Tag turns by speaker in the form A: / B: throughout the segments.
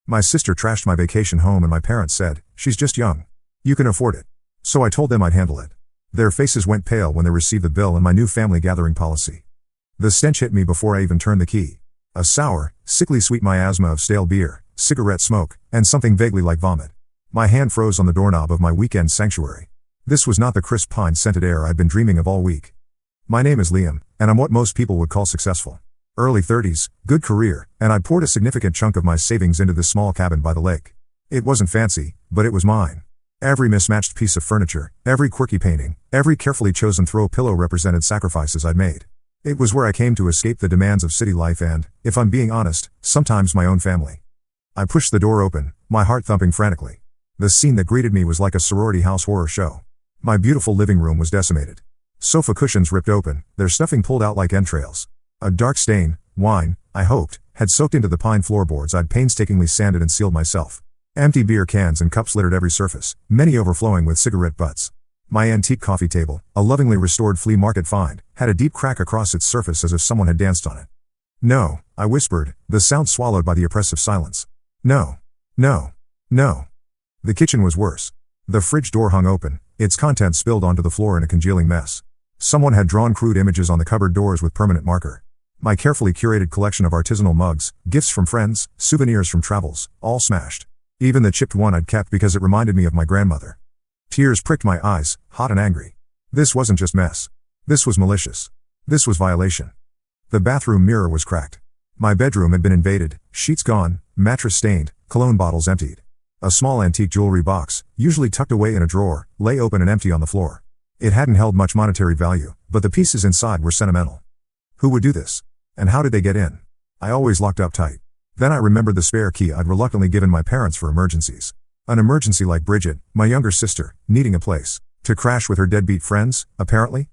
A: My sister trashed my vacation home and my parents said, "She's just young. You can afford it." So I told them I'd handle it. Their faces went pale when they received the bill and my new family gathering policy. The stench hit me before I even turned the key. A sour, sickly sweet miasma of stale beer, cigarette smoke, and something vaguely like vomit. My hand froze on the doorknob of my weekend sanctuary. This was not the crisp pine-scented air I'd been dreaming of all week. My name is Liam, and I'm what most people would call successful. Early 30s, good career, and I'd poured a significant chunk of my savings into this small cabin by the lake. It wasn't fancy, but it was mine. Every mismatched piece of furniture, every quirky painting, every carefully chosen throw pillow represented sacrifices I'd made. It was where I came to escape the demands of city life and, if I'm being honest, sometimes my own family. I pushed the door open, my heart thumping frantically. The scene that greeted me was like a sorority house horror show. My beautiful living room was decimated. Sofa cushions ripped open, their stuffing pulled out like entrails. A dark stain, wine, I hoped, had soaked into the pine floorboards I'd painstakingly sanded and sealed myself. Empty beer cans and cups littered every surface, many overflowing with cigarette butts. My antique coffee table, a lovingly restored flea market find, had a deep crack across its surface as if someone had danced on it. "No," I whispered, the sound swallowed by the oppressive silence. "No. No. No." The kitchen was worse. The fridge door hung open, its contents spilled onto the floor in a congealing mess. Someone had drawn crude images on the cupboard doors with permanent marker. My carefully curated collection of artisanal mugs, gifts from friends, souvenirs from travels, all smashed. Even the chipped one I'd kept because it reminded me of my grandmother. Tears pricked my eyes, hot and angry. This wasn't just mess. This was malicious. This was violation. The bathroom mirror was cracked. My bedroom had been invaded, sheets gone, mattress stained, cologne bottles emptied. A small antique jewelry box, usually tucked away in a drawer, lay open and empty on the floor. It hadn't held much monetary value, but the pieces inside were sentimental. Who would do this? And how did they get in? I always locked up tight. Then I remembered the spare key I'd reluctantly given my parents for emergencies. An emergency like Bridget, my younger sister, needing a place to crash with her deadbeat friends, apparently?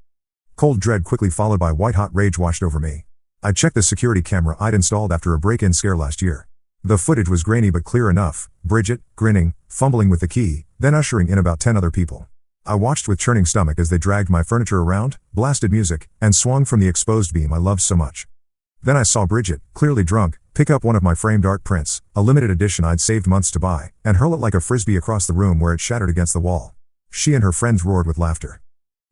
A: Cold dread quickly followed by white-hot rage washed over me. I checked the security camera I'd installed after a break-in scare last year. The footage was grainy but clear enough, Bridget, grinning, fumbling with the key, then ushering in about 10 other people. I watched with churning stomach as they dragged my furniture around, blasted music, and swung from the exposed beam I loved so much. Then I saw Bridget, clearly drunk, pick up one of my framed art prints, a limited edition I'd saved months to buy, and hurl it like a frisbee across the room where it shattered against the wall. She and her friends roared with laughter.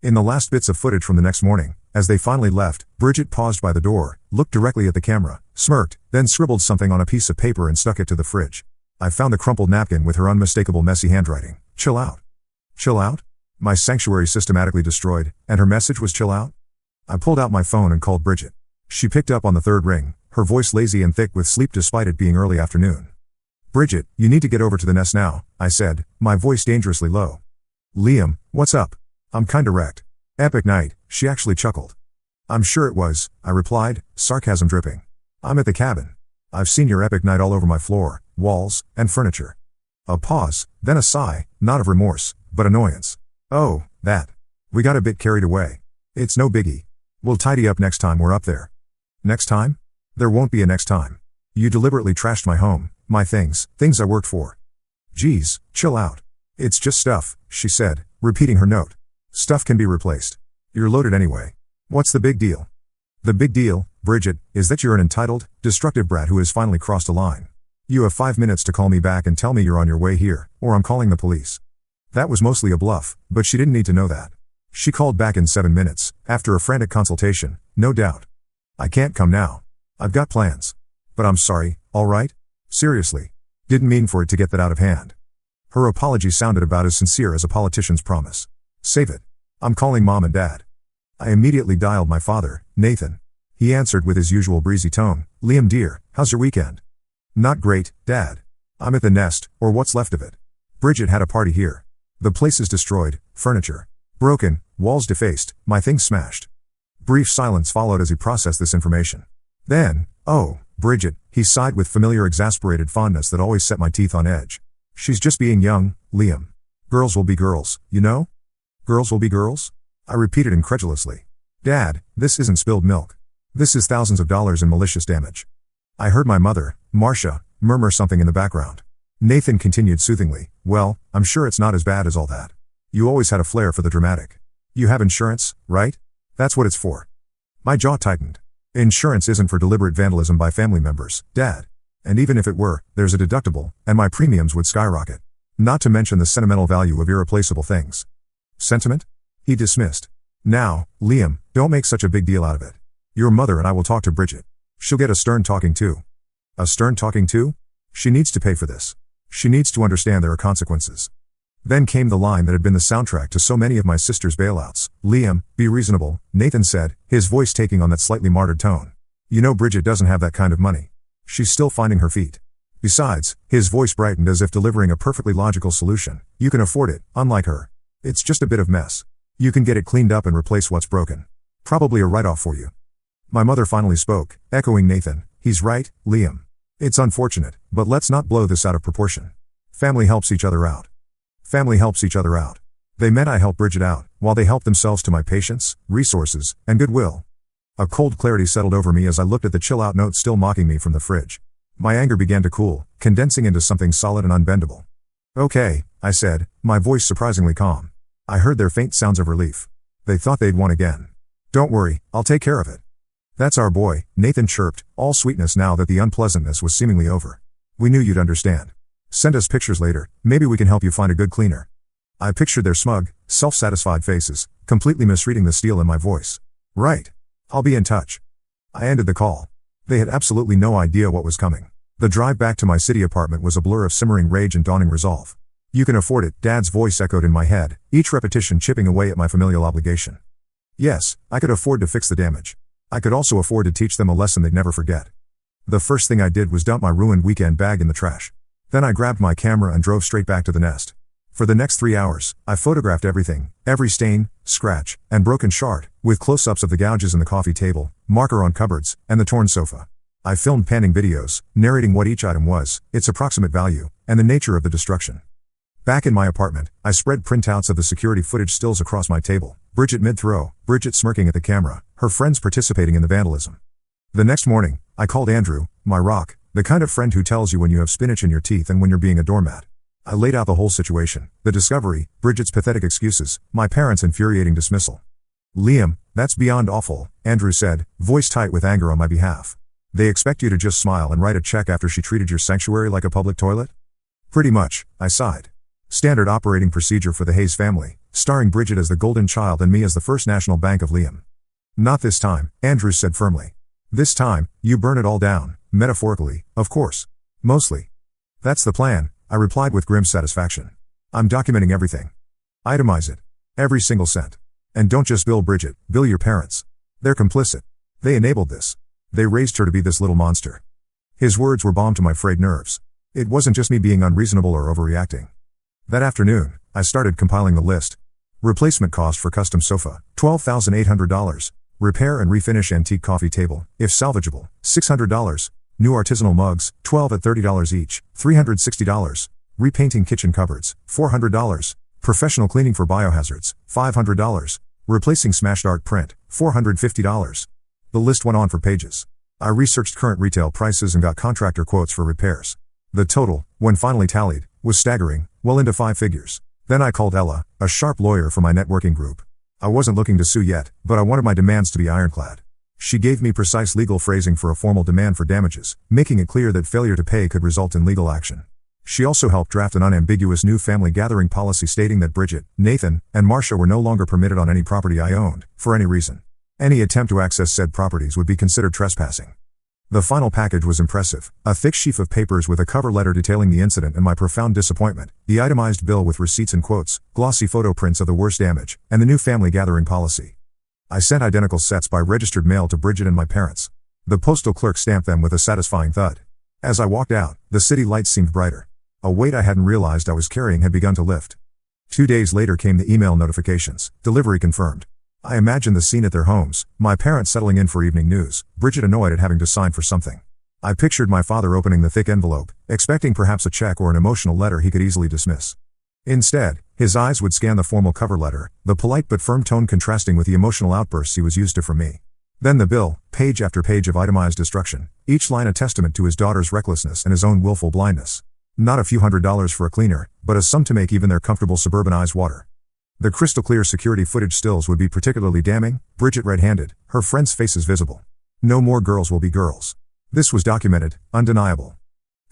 A: In the last bits of footage from the next morning, as they finally left, Bridget paused by the door, looked directly at the camera, smirked, then scribbled something on a piece of paper and stuck it to the fridge. I found the crumpled napkin with her unmistakable messy handwriting. "Chill out." Chill out? My sanctuary systematically destroyed, and her message was chill out? I pulled out my phone and called Bridget. She picked up on the third ring, her voice lazy and thick with sleep despite it being early afternoon. "Bridget, you need to get over to the nest now," I said, my voice dangerously low. "Liam, what's up? I'm kinda wrecked." "Epic night," she actually chuckled. "I'm sure it was," I replied, sarcasm dripping. "I'm at the cabin. I've seen your epic night all over my floor, walls, and furniture." A pause, then a sigh, not of remorse, but annoyance. "Oh, that. We got a bit carried away. It's no biggie. We'll tidy up next time we're up there." "Next time? There won't be a next time. You deliberately trashed my home, my things I worked for." "Geez, chill out. It's just stuff," she said, repeating her note. "Stuff can be replaced. You're loaded anyway. What's the big deal?" "The big deal, Bridget, is that you're an entitled, destructive brat who has finally crossed a line. You have 5 minutes to call me back and tell me you're on your way here, or I'm calling the police." That was mostly a bluff, but she didn't need to know that. She called back in 7 minutes, after a frantic consultation, no doubt. "I can't come now. I've got plans. But I'm sorry, all right? Seriously. Didn't mean for it to get that out of hand." Her apology sounded about as sincere as a politician's promise. "Save it. I'm calling Mom and Dad." I immediately dialed my father, Nathan. He answered with his usual breezy tone. "Liam dear, how's your weekend?" "Not great, Dad. I'm at the nest, or what's left of it. Bridget had a party here. The place is destroyed, furniture broken, walls defaced, my things smashed." Brief silence followed as he processed this information. Then, "Oh, Bridget," he sighed with familiar exasperated fondness that always set my teeth on edge. "She's just being young, Liam. Girls will be girls, you know? Girls will be girls?" I repeated incredulously. "Dad, this isn't spilled milk. This is thousands of dollars in malicious damage." I heard my mother, Marcia, murmur something in the background. Nathan continued soothingly, "Well, I'm sure it's not as bad as all that. You always had a flair for the dramatic. You have insurance, right? That's what it's for." My jaw tightened. "Insurance isn't for deliberate vandalism by family members, Dad. And even if it were, there's a deductible, and my premiums would skyrocket. Not to mention the sentimental value of irreplaceable things. Sentiment? He dismissed. Now, Liam, don't make such a big deal out of it. Your mother and I will talk to Bridget. She'll get a stern talking to. A stern talking to? She needs to pay for this. She needs to understand there are consequences. Then came the line that had been the soundtrack to so many of my sister's bailouts. Liam, be reasonable, Nathan said, his voice taking on that slightly martyred tone. You know Bridget doesn't have that kind of money. She's still finding her feet. Besides, his voice brightened as if delivering a perfectly logical solution. You can afford it, unlike her. It's just a bit of mess. You can get it cleaned up and replace what's broken. Probably a write-off for you. My mother finally spoke, echoing Nathan. He's right, Liam. It's unfortunate, but let's not blow this out of proportion. Family helps each other out. Family helps each other out. They meant I help Bridget out, while they helped themselves to my patience, resources, and goodwill. A cold clarity settled over me as I looked at the chill-out note still mocking me from the fridge. My anger began to cool, condensing into something solid and unbendable. Okay, I said, my voice surprisingly calm. I heard their faint sounds of relief. They thought they'd won again. Don't worry, I'll take care of it. That's our boy, Nathan chirped, all sweetness now that the unpleasantness was seemingly over. We knew you'd understand. Send us pictures later, maybe we can help you find a good cleaner. I pictured their smug, self-satisfied faces, completely misreading the steel in my voice. Right. I'll be in touch. I ended the call. They had absolutely no idea what was coming. The drive back to my city apartment was a blur of simmering rage and dawning resolve. You can afford it, Dad's voice echoed in my head, each repetition chipping away at my familial obligation. Yes, I could afford to fix the damage. I could also afford to teach them a lesson they'd never forget. The first thing I did was dump my ruined weekend bag in the trash. Then I grabbed my camera and drove straight back to the nest. For the next 3 hours, I photographed everything, every stain, scratch, and broken shard, with close-ups of the gouges in the coffee table, marker on cupboards, and the torn sofa. I filmed panning videos, narrating what each item was, its approximate value, and the nature of the destruction. Back in my apartment, I spread printouts of the security footage stills across my table. Bridget mid-throw, Bridget smirking at the camera, her friends participating in the vandalism. The next morning, I called Andrew, my rock, the kind of friend who tells you when you have spinach in your teeth and when you're being a doormat. I laid out the whole situation, the discovery, Bridget's pathetic excuses, my parents' infuriating dismissal. Liam, that's beyond awful, Andrew said, voice tight with anger on my behalf. They expect you to just smile and write a check after she treated your sanctuary like a public toilet? Pretty much, I sighed. Standard operating procedure for the Hayes family, starring Bridget as the golden child and me as the First National Bank of Liam. Not this time, Andrew said firmly. This time, you burn it all down, metaphorically, of course. Mostly. That's the plan, I replied with grim satisfaction. I'm documenting everything. Itemize it. Every single cent. And don't just bill Bridget, bill your parents. They're complicit. They enabled this. They raised her to be this little monster. His words were balm to my frayed nerves. It wasn't just me being unreasonable or overreacting. That afternoon, I started compiling the list. Replacement cost for custom sofa, $12,800. Repair and refinish antique coffee table, if salvageable, $600. New artisanal mugs, 12 at $30 each, $360. Repainting kitchen cupboards, $400. Professional cleaning for biohazards, $500. Replacing smashed art print, $450. The list went on for pages. I researched current retail prices and got contractor quotes for repairs. The total, when finally tallied, was staggering, well into 5 figures. Then I called Ella, a sharp lawyer for my networking group. I wasn't looking to sue yet, but I wanted my demands to be ironclad. She gave me precise legal phrasing for a formal demand for damages, making it clear that failure to pay could result in legal action. She also helped draft an unambiguous new family gathering policy stating that Bridget, Nathan, and Marcia were no longer permitted on any property I owned, for any reason. Any attempt to access said properties would be considered trespassing. The final package was impressive, a thick sheaf of papers with a cover letter detailing the incident and my profound disappointment, the itemized bill with receipts and quotes, glossy photo prints of the worst damage, and the new family gathering policy. I sent identical sets by registered mail to Bridget and my parents. The postal clerk stamped them with a satisfying thud. As I walked out, the city lights seemed brighter. A weight I hadn't realized I was carrying had begun to lift. 2 days later came the email notifications, delivery confirmed. I imagined the scene at their homes, my parents settling in for evening news, Bridget annoyed at having to sign for something. I pictured my father opening the thick envelope, expecting perhaps a check or an emotional letter he could easily dismiss. Instead, his eyes would scan the formal cover letter, the polite but firm tone contrasting with the emotional outbursts he was used to from me. Then the bill, page after page of itemized destruction, each line a testament to his daughter's recklessness and his own willful blindness. Not a few $100s for a cleaner, but a sum to make even their comfortable suburban eyes water. The crystal-clear security footage stills would be particularly damning, Bridget red-handed, her friends' faces visible. No more girls will be girls. This was documented, undeniable.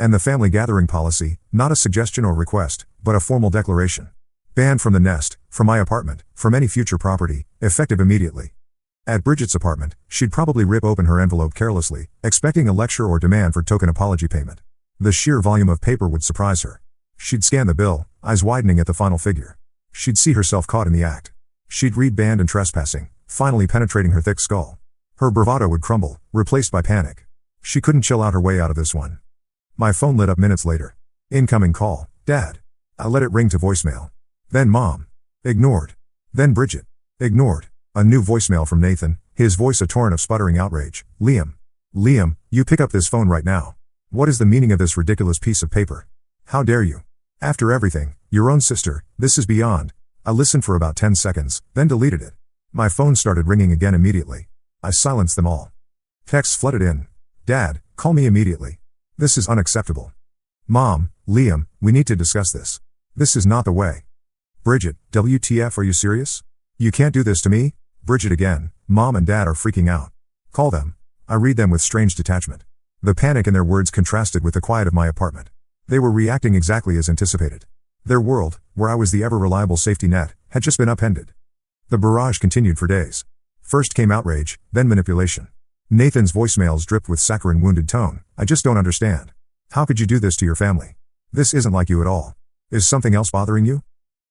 A: And the family gathering policy, not a suggestion or request, but a formal declaration. Banned from the nest, from my apartment, from any future property, effective immediately. At Bridget's apartment, she'd probably rip open her envelope carelessly, expecting a lecture or demand for token apology payment. The sheer volume of paper would surprise her. She'd scan the bill, eyes widening at the final figure. She'd see herself caught in the act. She'd read banned and trespassing, finally penetrating her thick skull. Her bravado would crumble, replaced by panic. She couldn't chill out her way out of this one. My phone lit up minutes later. Incoming call, Dad. I let it ring to voicemail. Then Mom. Ignored. Then Bridget. Ignored. A new voicemail from Nathan, his voice a torrent of sputtering outrage. Liam. Liam, you pick up this phone right now. What is the meaning of this ridiculous piece of paper? How dare you? After everything, your own sister, this is beyond. I listened for about 10 seconds, then deleted it. My phone started ringing again immediately. I silenced them all. Texts flooded in. Dad, call me immediately. This is unacceptable. Mom, Liam, we need to discuss this. This is not the way. Bridget, WTF, are you serious? You can't do this to me? Bridget again. Mom and Dad are freaking out. Call them. I read them with strange detachment. The panic in their words contrasted with the quiet of my apartment. They were reacting exactly as anticipated. Their world, where I was the ever-reliable safety net, had just been upended. The barrage continued for days. First came outrage, then manipulation. Nathan's voicemails dripped with saccharine-wounded tone. I just don't understand. How could you do this to your family? This isn't like you at all. Is something else bothering you?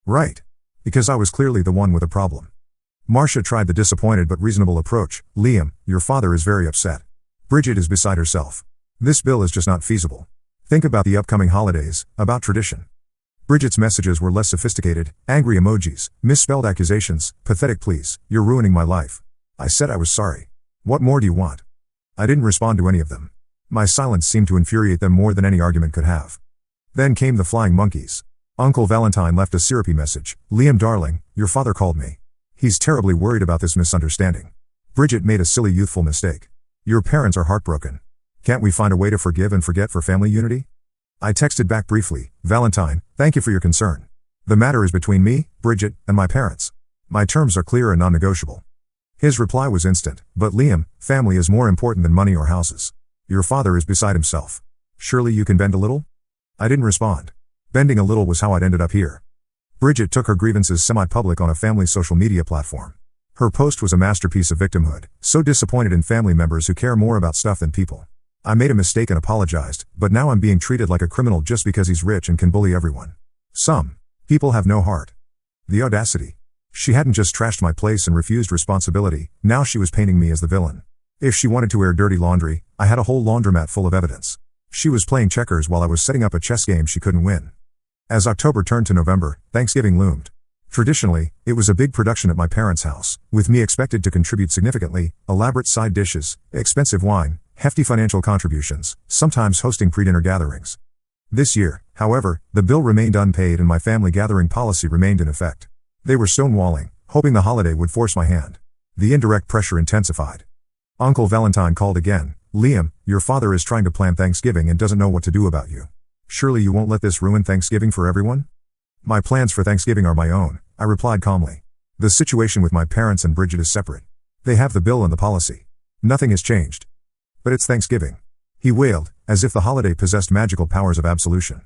A: Right. Because I was clearly the one with a problem. Marcia tried the disappointed but reasonable approach. Liam, your father is very upset. Bridget is beside herself. This bill is just not feasible. Think about the upcoming holidays, about tradition. Bridget's messages were less sophisticated, angry emojis, misspelled accusations, pathetic pleas, you're ruining my life. I said I was sorry. What more do you want? I didn't respond to any of them. My silence seemed to infuriate them more than any argument could have. Then came the flying monkeys. Uncle Valentine left a syrupy message. Liam darling, your father called me. He's terribly worried about this misunderstanding. Bridget made a silly youthful mistake. Your parents are heartbroken. Can't we find a way to forgive and forget for family unity? I texted back briefly, Valentine, thank you for your concern. The matter is between me, Bridget, and my parents. My terms are clear and non-negotiable. His reply was instant, but Liam, family is more important than money or houses. Your father is beside himself. Surely you can bend a little? I didn't respond. Bending a little was how I'd ended up here. Bridget took her grievances semi-public on a family social media platform. Her post was a masterpiece of victimhood, so disappointed in family members who care more about stuff than people. I made a mistake and apologized, but now I'm being treated like a criminal just because he's rich and can bully everyone. Some people have no heart. The audacity. She hadn't just trashed my place and refused responsibility, now she was painting me as the villain. If she wanted to air dirty laundry, I had a whole laundromat full of evidence. She was playing checkers while I was setting up a chess game she couldn't win. As October turned to November, Thanksgiving loomed. Traditionally, it was a big production at my parents' house, with me expected to contribute significantly, elaborate side dishes, expensive wine, hefty financial contributions, sometimes hosting pre-dinner gatherings. This year, however, the bill remained unpaid and my family gathering policy remained in effect. They were stonewalling, hoping the holiday would force my hand. The indirect pressure intensified. Uncle Valentine called again. Liam, your father is trying to plan Thanksgiving and doesn't know what to do about you. Surely you won't let this ruin Thanksgiving for everyone? My plans for Thanksgiving are my own, I replied calmly. The situation with my parents and Bridget is separate. They have the bill and the policy. Nothing has changed. But it's Thanksgiving. He wailed, as if the holiday possessed magical powers of absolution.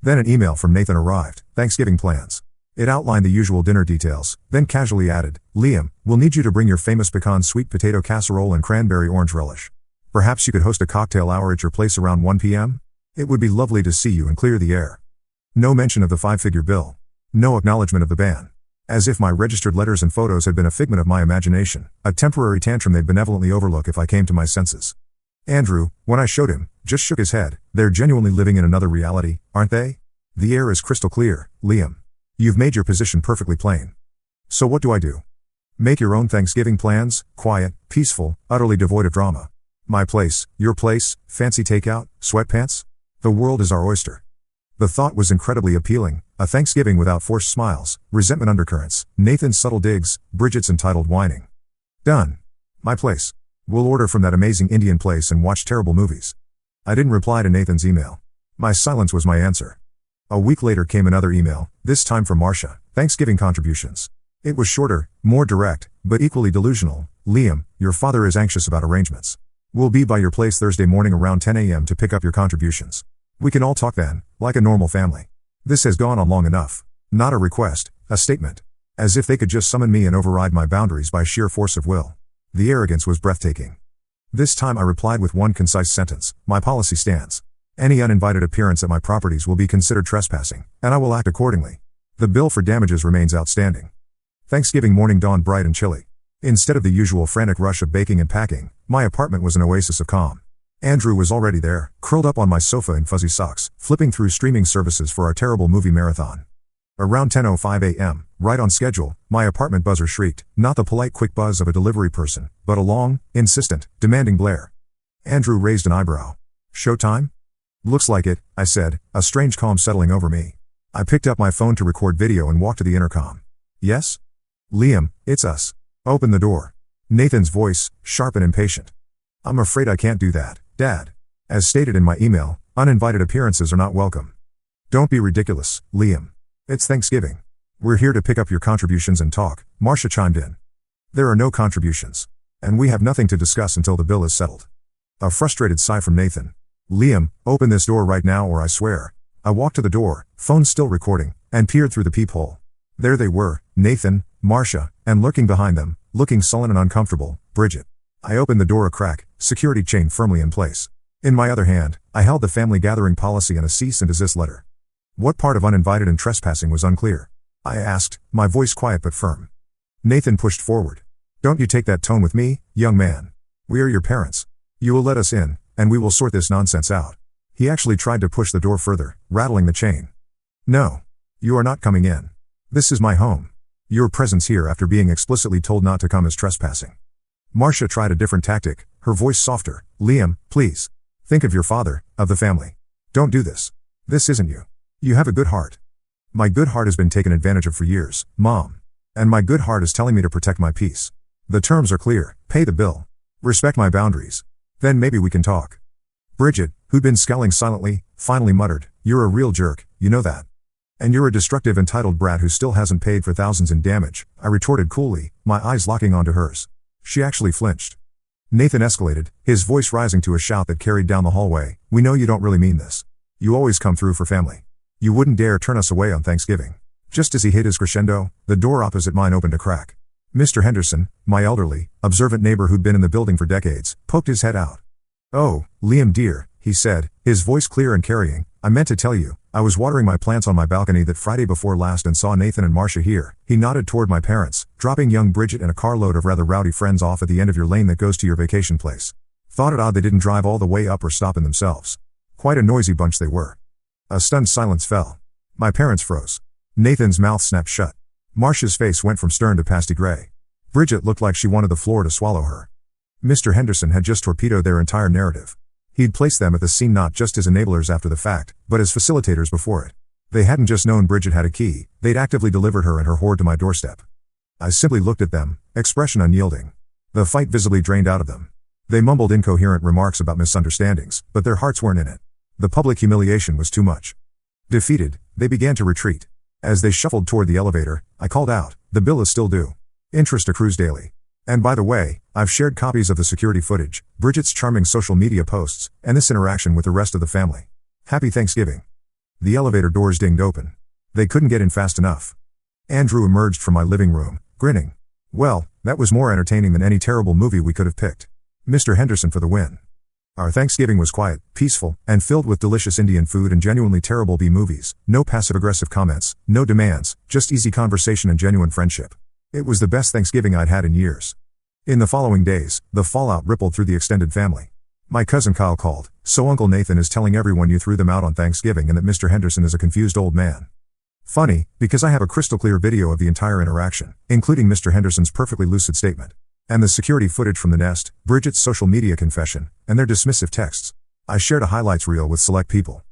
A: Then an email from Nathan arrived. Thanksgiving plans. It outlined the usual dinner details, then casually added, Liam, we'll need you to bring your famous pecan sweet potato casserole and cranberry orange relish. Perhaps you could host a cocktail hour at your place around 1 p.m.? It would be lovely to see you and clear the air. No mention of the 5-figure bill. No acknowledgement of the ban. As if my registered letters and photos had been a figment of my imagination, a temporary tantrum they'd benevolently overlook if I came to my senses. Andrew, when I showed him, just shook his head. They're genuinely living in another reality, aren't they? The air is crystal clear, Liam. You've made your position perfectly plain. So what do I do? Make your own Thanksgiving plans, quiet, peaceful, utterly devoid of drama. My place, your place, fancy takeout, sweatpants? The world is our oyster. The thought was incredibly appealing, a Thanksgiving without forced smiles, resentment undercurrents, Nathan's subtle digs, Bridget's entitled whining. Done. My place. We'll order from that amazing Indian place and watch terrible movies. I didn't reply to Nathan's email. My silence was my answer. A week later came another email, this time from Marcia, Thanksgiving contributions. It was shorter, more direct, but equally delusional. Liam, your father is anxious about arrangements. We'll be by your place Thursday morning around 10 a.m. to pick up your contributions. We can all talk then, like a normal family. This has gone on long enough. Not a request, a statement. As if they could just summon me and override my boundaries by sheer force of will. The arrogance was breathtaking. This time I replied with one concise sentence: my policy stands. Any uninvited appearance at my properties will be considered trespassing, and I will act accordingly. The bill for damages remains outstanding. Thanksgiving morning dawned bright and chilly. Instead of the usual frantic rush of baking and packing, my apartment was an oasis of calm. Andrew was already there, curled up on my sofa in fuzzy socks, flipping through streaming services for our terrible movie marathon. Around 10:05 a.m., right on schedule, my apartment buzzer shrieked, not the polite quick buzz of a delivery person, but a long, insistent, demanding blare. Andrew raised an eyebrow. Showtime? Looks like it, I said, a strange calm settling over me. I picked up my phone to record video and walked to the intercom. Yes? Liam, it's us. Open the door. Nathan's voice, sharp and impatient. I'm afraid I can't do that, Dad. As stated in my email, uninvited appearances are not welcome. Don't be ridiculous, Liam. It's Thanksgiving. We're here to pick up your contributions and talk, Marcia chimed in. There are no contributions. And we have nothing to discuss until the bill is settled. A frustrated sigh from Nathan. Liam, open this door right now or I swear. I walked to the door, phone still recording, and peered through the peephole. There they were, Nathan, Marcia, and lurking behind them, looking sullen and uncomfortable, Bridget. I opened the door a crack, security chain firmly in place. In my other hand, I held the family gathering policy and a cease and desist letter. What part of uninvited and trespassing was unclear? I asked, my voice quiet but firm. Nathan pushed forward. Don't you take that tone with me, young man. We are your parents. You will let us in, and we will sort this nonsense out. He actually tried to push the door further, rattling the chain. No. You are not coming in. This is my home. Your presence here after being explicitly told not to come is trespassing. Marcia tried a different tactic, her voice softer. Liam, please. Think of your father, of the family. Don't do this. This isn't you. You have a good heart. My good heart has been taken advantage of for years, Mom. And my good heart is telling me to protect my peace. The terms are clear, pay the bill. Respect my boundaries. Then maybe we can talk. Bridget, who'd been scowling silently, finally muttered, you're a real jerk, you know that. And you're a destructive entitled brat who still hasn't paid for thousands in damage, I retorted coolly, my eyes locking onto hers. She actually flinched. Nathan escalated, his voice rising to a shout that carried down the hallway, we know you don't really mean this. You always come through for family. You wouldn't dare turn us away on Thanksgiving. Just as he hit his crescendo, the door opposite mine opened a crack. Mr. Henderson, my elderly, observant neighbor who'd been in the building for decades, poked his head out. Oh, Liam dear, he said, his voice clear and carrying, I meant to tell you, I was watering my plants on my balcony that Friday before last and saw Nathan and Marcia here. He nodded toward my parents, dropping young Bridget and a carload of rather rowdy friends off at the end of your lane that goes to your vacation place. Thought it odd they didn't drive all the way up or stop in themselves. Quite a noisy bunch they were. A stunned silence fell. My parents froze. Nathan's mouth snapped shut. Marcia's face went from stern to pasty gray. Bridget looked like she wanted the floor to swallow her. Mr. Henderson had just torpedoed their entire narrative. He'd placed them at the scene not just as enablers after the fact, but as facilitators before it. They hadn't just known Bridget had a key, they'd actively delivered her and her hoard to my doorstep. I simply looked at them, expression unyielding. The fight visibly drained out of them. They mumbled incoherent remarks about misunderstandings, but their hearts weren't in it. The public humiliation was too much. Defeated, they began to retreat. As they shuffled toward the elevator, I called out, the bill is still due. Interest accrues daily. And by the way, I've shared copies of the security footage, Bridget's charming social media posts, and this interaction with the rest of the family. Happy Thanksgiving. The elevator doors dinged open. They couldn't get in fast enough. Andrew emerged from my living room, grinning. Well, that was more entertaining than any terrible movie we could have picked. Mr. Henderson for the win. Our Thanksgiving was quiet, peaceful, and filled with delicious Indian food and genuinely terrible B-movies. No passive-aggressive comments, no demands, just easy conversation and genuine friendship. It was the best Thanksgiving I'd had in years. In the following days, the fallout rippled through the extended family. My cousin Kyle called, so Uncle Nathan is telling everyone you threw them out on Thanksgiving and that Mr. Henderson is a confused old man. Funny, because I have a crystal clear video of the entire interaction, including Mr. Henderson's perfectly lucid statement. And the security footage from the nest, Bridget's social media confession, and their dismissive texts. I shared a highlights reel with select people.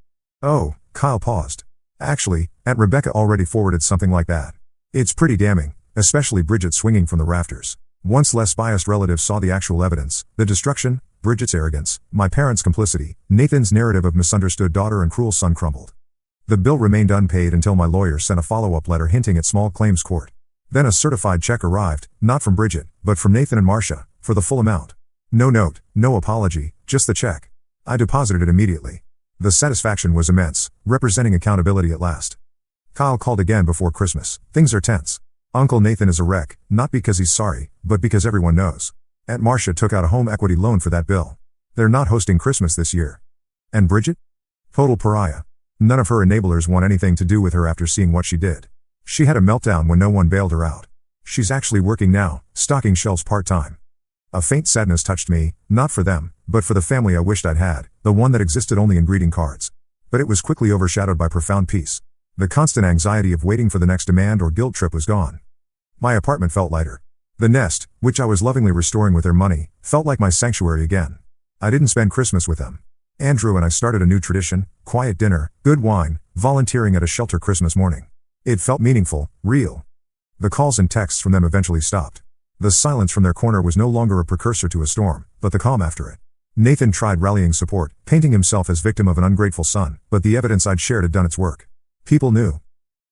A: Oh, Kyle paused. Actually, Aunt Rebecca already forwarded something like that. It's pretty damning, especially Bridget swinging from the rafters. Once less biased relatives saw the actual evidence, the destruction, Bridget's arrogance, my parents' complicity, Nathan's narrative of misunderstood daughter and cruel son crumbled. The bill remained unpaid until my lawyer sent a follow-up letter hinting at small claims court. Then a certified check arrived, not from Bridget, but from Nathan and Marcia, for the full amount. No note, no apology, just the check. I deposited it immediately. The satisfaction was immense, representing accountability at last. Kyle called again before Christmas. Things are tense. Uncle Nathan is a wreck, not because he's sorry, but because everyone knows. Aunt Marcia took out a home equity loan for that bill. They're not hosting Christmas this year. And Bridget? Total pariah. None of her enablers want anything to do with her after seeing what she did. She had a meltdown when no one bailed her out. She's actually working now, stocking shelves part-time. A faint sadness touched me, not for them, but for the family I wished I'd had, the one that existed only in greeting cards. But it was quickly overshadowed by profound peace. The constant anxiety of waiting for the next demand or guilt trip was gone. My apartment felt lighter. The nest, which I was lovingly restoring with their money, felt like my sanctuary again. I didn't spend Christmas with them. Andrew and I started a new tradition: quiet dinner, good wine, volunteering at a shelter Christmas morning. It felt meaningful, real. The calls and texts from them eventually stopped. The silence from their corner was no longer a precursor to a storm, but the calm after it. Nathan tried rallying support, painting himself as victim of an ungrateful son, but the evidence I'd shared had done its work. People knew.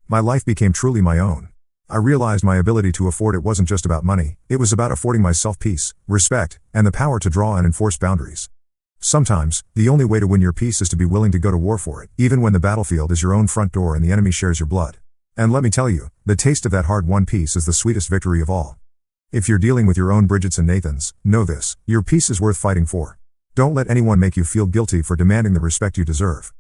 A: My life became truly my own. I realized my ability to afford it wasn't just about money, it was about affording myself peace, respect, and the power to draw and enforce boundaries. Sometimes, the only way to win your peace is to be willing to go to war for it, even when the battlefield is your own front door and the enemy shares your blood. And let me tell you, the taste of that hard-won peace is the sweetest victory of all. If you're dealing with your own Bridgets and Nathans, know this: your peace is worth fighting for. Don't let anyone make you feel guilty for demanding the respect you deserve.